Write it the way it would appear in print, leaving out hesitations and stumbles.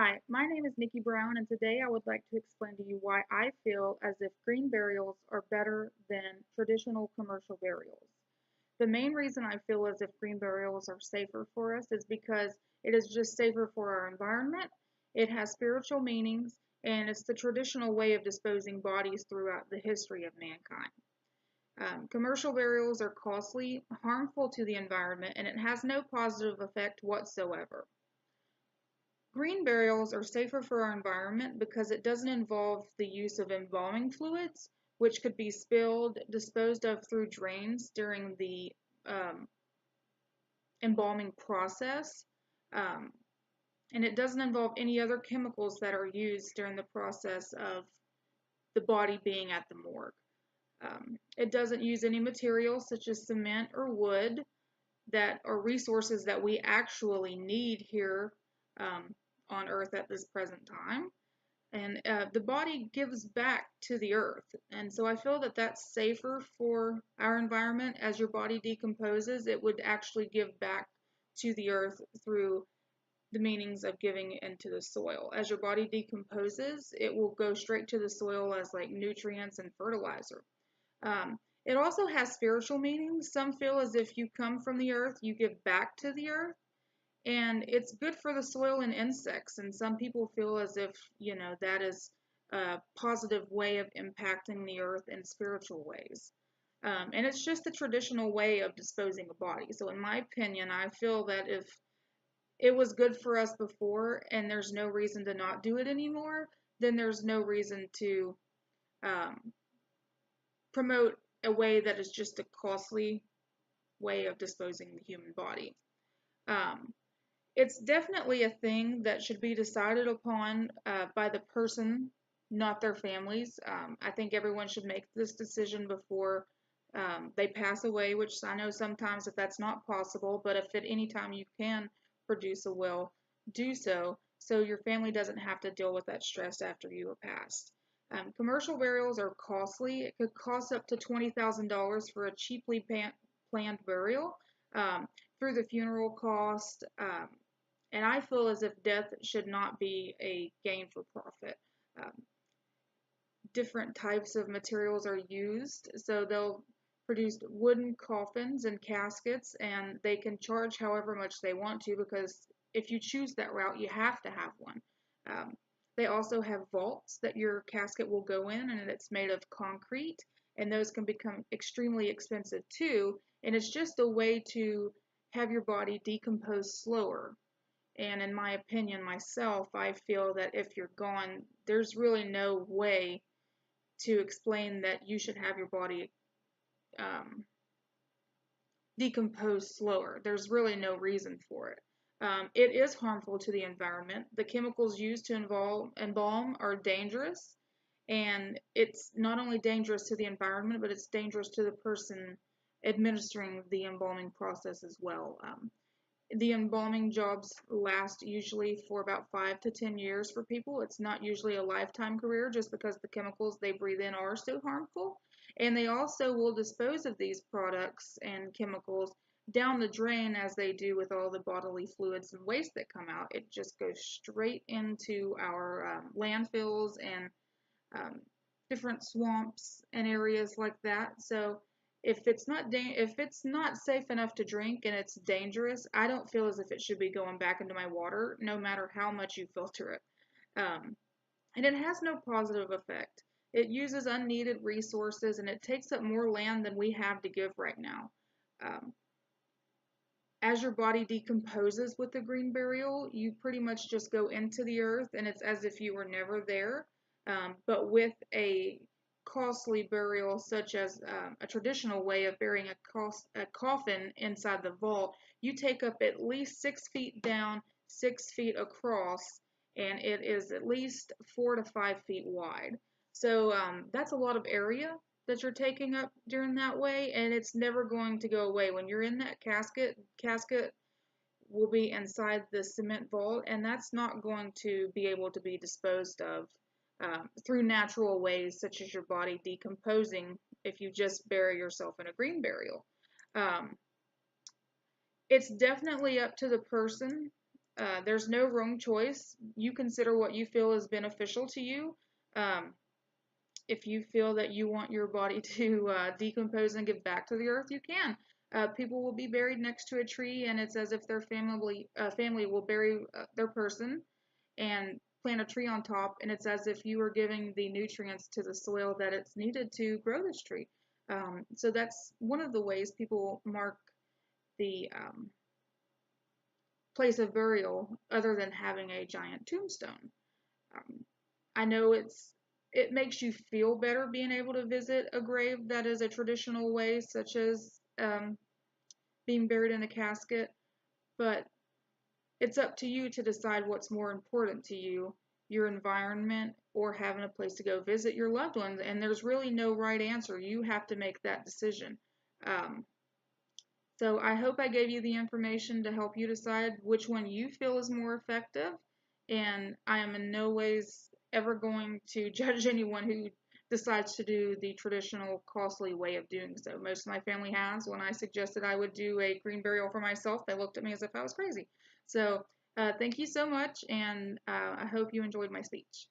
Hi, my name is Nikki Brown, and today I would like to explain to you why I feel as if green burials are better than traditional commercial burials. The main reason I feel as if green burials are safer for us is because it is just safer for our environment, it has spiritual meanings, and it's the traditional way of disposing bodies throughout the history of mankind. Commercial burials are costly, harmful to the environment, and it has no positive effect whatsoever. Green burials are safer for our environment because it doesn't involve the use of embalming fluids, which could be spilled, disposed of through drains during the um, embalming process. Um, and it doesn't involve any other chemicals that are used during the process of the body being at the morgue. It doesn't use any materials such as cement or wood that are resources that we actually need here um, on Earth at this present time. And the body gives back to the earth. And so I feel that that's safer for our environment. As your body decomposes, it would actually give back to the earth through the meanings of giving into the soil. As your body decomposes, it will go straight to the soil as like nutrients and fertilizer. It also has spiritual meanings. Some feel as if you come from the earth, you give back to the earth, and it's good for the soil and insects. And some people feel as if, that is a positive way of impacting the earth in spiritual ways. And it's just the traditional way of disposing of bodies. So, in my opinion, I feel that if it was good for us before and there's no reason to not do it anymore, then there's no reason to um, promote a way that is just a costly way of disposing the human body. Um, it's definitely a thing that should be decided upon by the person, not their families. I think everyone should make this decision before they pass away, which I know sometimes if that's not possible, but if at any time you can produce a will, do so so your family doesn't have to deal with that stress after you have passed. Commercial burials are costly. It could cost up to $20,000 for a cheaply planned burial um, through the funeral cost. And I feel as if death should not be a gain for profit. Um, Different types of materials are used, so they'll produce wooden coffins and caskets, and they can charge however much they want to because if you choose that route, you have to have one. Um, they also have vaults that your casket will go in, and it's made of concrete, and those can become extremely expensive too. And it's just a way to have your body decompose slower. And in my opinion, myself, I feel that if you're gone, there's really no way to explain that you should have your body um, decompose slower. There's really no reason for it. It is harmful to the environment. The chemicals used to embalm are dangerous, and it's not only dangerous to the environment, but it's dangerous to the person administering the embalming process as well. The embalming jobs last usually for about 5 to 10 years for people. It's not usually a lifetime career just because the chemicals they breathe in are so harmful. And they also will dispose of these products and chemicals down the drain as they do with all the bodily fluids and waste that come out. It just goes straight into our landfills and um, different swamps and areas like that. So if it's not safe enough to drink and it's dangerous, I don't feel as if it should be going back into my water, no matter how much you filter it. Um, and it has no positive effect. It uses unneeded resources and it takes up more land than we have to give right now. Um, as your body decomposes with the green burial, you pretty much just go into the earth and it's as if you were never there. But with a costly burial, such as a traditional way of burying a coffin inside the vault, you take up at least 6 feet down, 6 feet across, and it is at least 4 to 5 feet wide. So that's a lot of area that you're taking up during that way, and it's never going to go away. When you're in that casket will be inside the cement vault, and that's not going to be able to be disposed of through natural ways, such as your body decomposing if you just bury yourself in a green burial. Um, it's definitely up to the person There's no wrong choice. You consider what you feel is beneficial to you. Um, if you feel that you want your body to decompose and give back to the earth, you can. People will be buried next to a tree, and it's as if their family will bury their person and plant a tree on top, and it's as if you are giving the nutrients to the soil that it's needed to grow this tree. So that's one of the ways people mark the place of burial, other than having a giant tombstone. Um, I know it makes you feel better being able to visit a grave that is a traditional way, such as being buried in a casket, but it's up to you to decide what's more important to you, your environment or having a place to go visit your loved ones. And there's really no right answer. You have to make that decision. Um, so I hope I gave you the information to help you decide which one you feel is more effective. And I am in no ways ever going to judge anyone who decides to do the traditional costly way of doing so. Most of my family has. When I suggested I would do a green burial for myself, they looked at me as if I was crazy. So thank you so much, and I hope you enjoyed my speech.